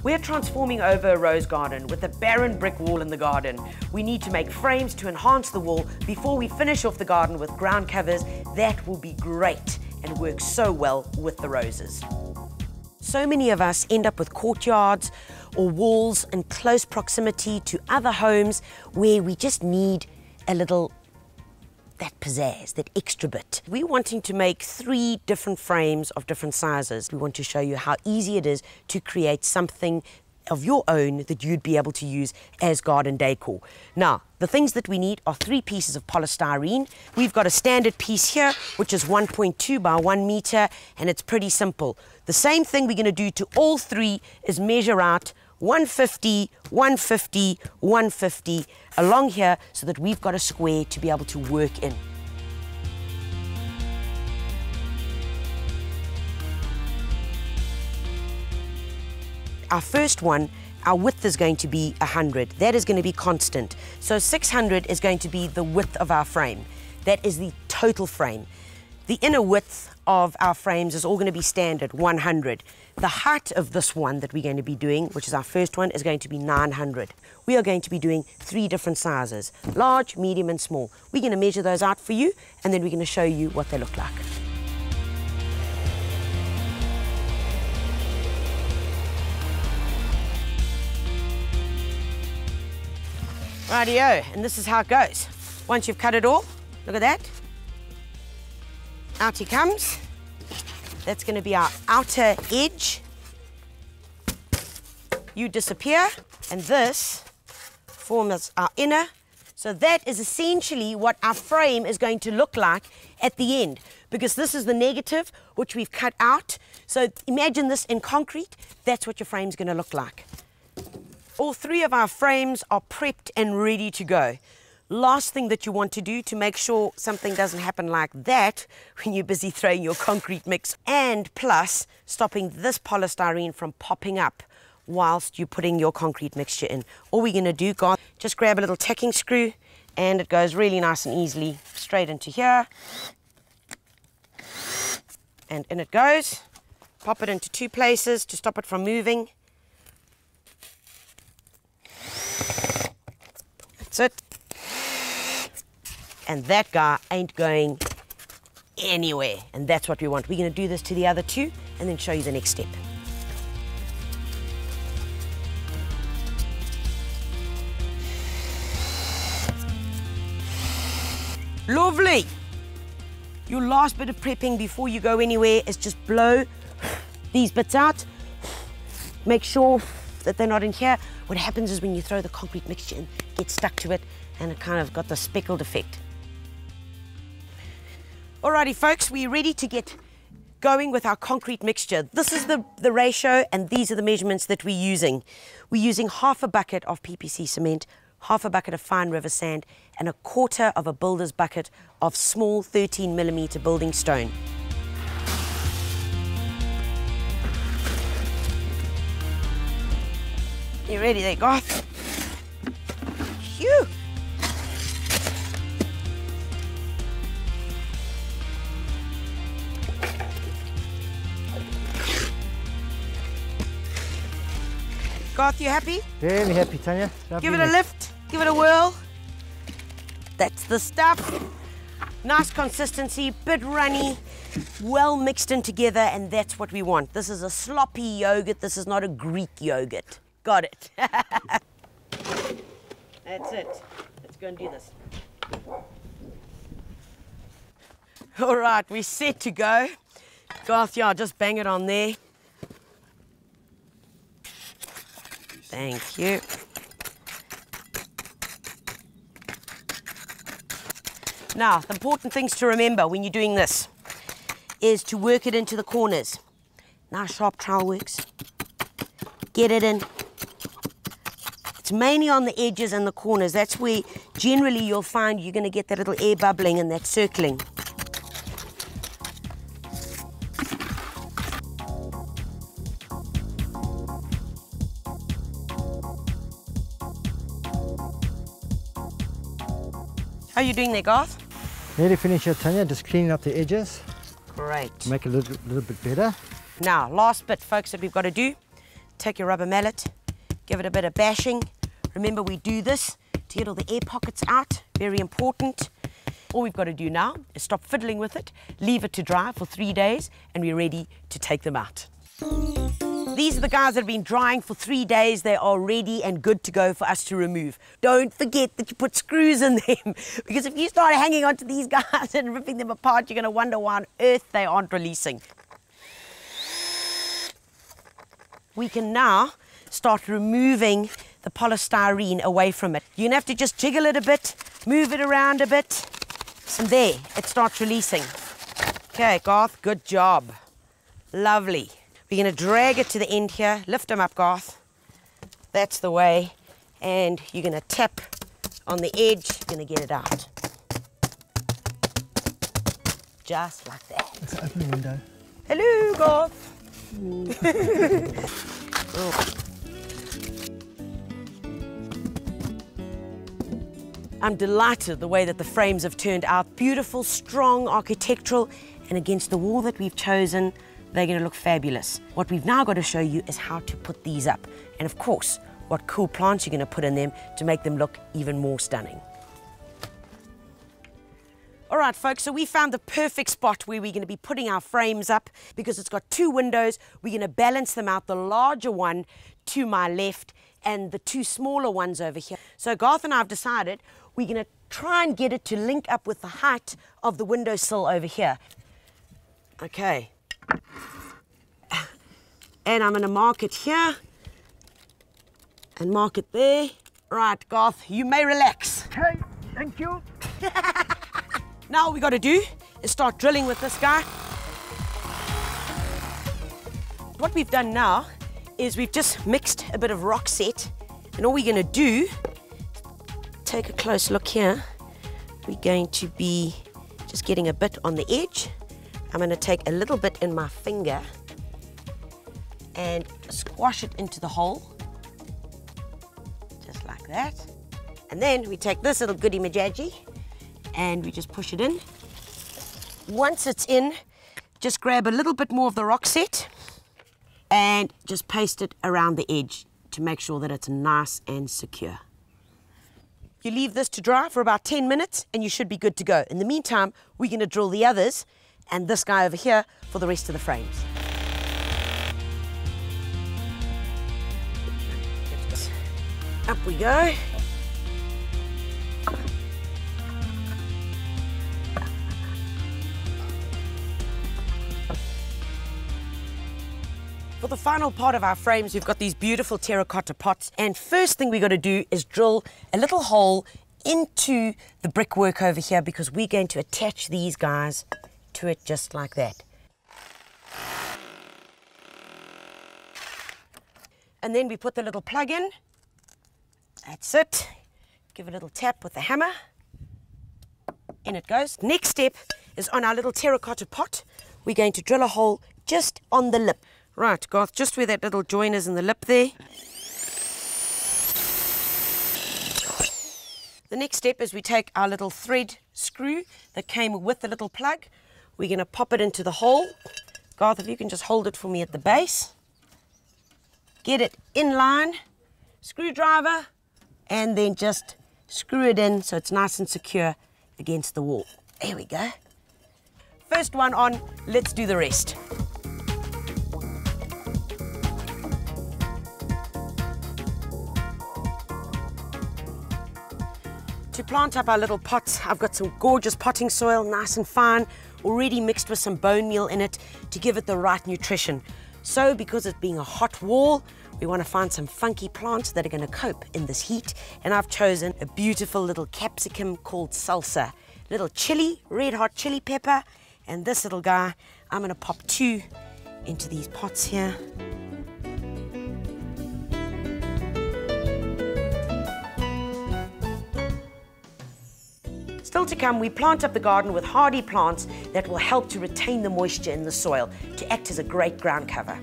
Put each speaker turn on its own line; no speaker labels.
We're transforming over a rose garden with a barren brick wall in the garden. We need to make frames to enhance the wall before we finish off the garden with ground covers. That will be great and work so well with the roses. So many of us end up with courtyards or walls in close proximity to other homes where we just need a little that pizzazz, that extra bit. We're wanting to make 3 different frames of different sizes. We want to show you how easy it is to create something of your own that you'd be able to use as garden decor. Now, the things that we need are 3 pieces of polystyrene. We've got a standard piece here, which is 1.2 by 1 meter, and it's pretty simple. The same thing we're going to do to all 3 is measure out 150, 150, 150 along here so that we've got a square to be able to work in. Our first one, our width is going to be 100. That is going to be constant. So 600 is going to be the width of our frame. That is the total frame. The inner width of our frames is all going to be standard, 100. The height of this one that we're going to be doing, which is our first one, is going to be 900. We are going to be doing 3 different sizes, large, medium and small. We're going to measure those out for you and then we're going to show you what they look like. Rightio, and this is how it goes. Once you've cut it all, look at that. Out he comes. That's going to be our outer edge. You disappear, and this forms our inner. So that is essentially what our frame is going to look like at the end, because this is the negative, which we've cut out. So imagine this in concrete. That's what your frame's going to look like. All 3 of our frames are prepped and ready to go. Last thing that you want to do to make sure something doesn't happen like that when you're busy throwing your concrete mix, and plus stopping this polystyrene from popping up whilst you're putting your concrete mixture in. All we're going to do, just grab a little tacking screw and it goes really nice and easily straight into here. And in it goes. Pop it into 2 places to stop it from moving. That's it. And that guy ain't going anywhere. And that's what we want. We're going to do this to the other 2 and then show you the next step. Lovely. Your last bit of prepping before you go anywhere is just blow these bits out. Make sure that they're not in here. What happens is when you throw the concrete mixture in, it gets stuck to it and it kind of got the speckled effect. Alrighty folks, we're ready to get going with our concrete mixture. This is the ratio and these are the measurements that we're using. We're using half a bucket of PPC cement, half a bucket of fine river sand and a quarter of a builder's bucket of small 13mm building stone. You ready there, Garth? Phew! Garth, you happy?
Very happy, Tanya.
Give it a lift, give it a whirl. That's the stuff. Nice consistency, bit runny, well mixed in together, and that's what we want. This is a sloppy yogurt, this is not a Greek yogurt. Got it. That's it. Let's go and do this. All right, we're set to go. Garth, yeah, just bang it on there. Thank you. Now, the important things to remember when you're doing this is to work it into the corners. Nice sharp trowel works. Get it in. It's mainly on the edges and the corners. That's where generally you'll find you're going to get that little air bubbling and that circling. How are you doing there, Garth?
Nearly finished here, Tanya. Just cleaning up the edges.
Great.
Make it a little bit better.
Now, last bit, folks, that we've got to do. Take your rubber mallet, give it a bit of bashing. Remember, we do this to get all the air pockets out. Very important. All we've got to do now is stop fiddling with it, leave it to dry for 3 days, and we're ready to take them out. These are the guys that have been drying for 3 days. They are ready and good to go for us to remove. Don't forget that you put screws in them, because if you start hanging onto these guys and ripping them apart, you're going to wonder why on earth they aren't releasing. We can now start removing the polystyrene away from it. You're going to have to just jiggle it a bit, move it around a bit, and there, it starts releasing. Okay, Garth, good job. Lovely. We're going to drag it to the end here. Lift them up, Garth. That's the way. And you're going to tap on the edge. You're going to get it out. Just like that.
Let's open the window.
Hello, Garth. Oh. I'm delighted the way that the frames have turned out. Beautiful, strong, architectural, and against the wall that we've chosen, they're going to look fabulous. What we've now got to show you is how to put these up. And of course, what cool plants you're going to put in them to make them look even more stunning. All right, folks, so we found the perfect spot where we're going to be putting our frames up because it's got 2 windows. We're going to balance them out, the larger one to my left and the 2 smaller ones over here. So Garth and I have decided we're going to try and get it to link up with the height of the windowsill over here. Okay. And I'm going to mark it here and mark it there. Right, Garth, you may relax.
Okay, thank you.
Now all we got to do is start drilling with this guy. What we've done now is we've just mixed a bit of rock set, and all we're going to do, take a close look here, we're going to be just getting a bit on the edge. I'm going to take a little bit in my finger and squash it into the hole, just like that. And then we take this little goody majaji and we just push it in. Once it's in, just grab a little bit more of the rock set and just paste it around the edge to make sure that it's nice and secure. You leave this to dry for about 10 minutes and you should be good to go. In the meantime, we're going to drill the others and this guy over here for the rest of the frames. Up we go. For the final part of our frames, we've got these beautiful terracotta pots. And first thing we've got to do is drill a little hole into the brickwork over here because we're going to attach these guys to it just like that. And then we put the little plug in. That's it. Give it a little tap with the hammer. In it goes. Next step is on our little terracotta pot. We're going to drill a hole just on the lip. Right, Garth, just where that little join is in the lip there. The next step is we take our little thread screw that came with the little plug. We're going to pop it into the hole. Garth, if you can just hold it for me at the base. Get it in line, screwdriver, and then just screw it in so it's nice and secure against the wall. There we go. First one on, let's do the rest. To plant up our little pots, I've got some gorgeous potting soil, nice and fine, already mixed with some bone meal in it to give it the right nutrition. So because it's being a hot wall, we want to find some funky plants that are going to cope in this heat. And I've chosen a beautiful little capsicum called salsa. Little chili, red hot chili pepper. And this little guy, I'm going to pop 2 into these pots here. Still to come, we plant up the garden with hardy plants that will help to retain the moisture in the soil to act as a great ground cover.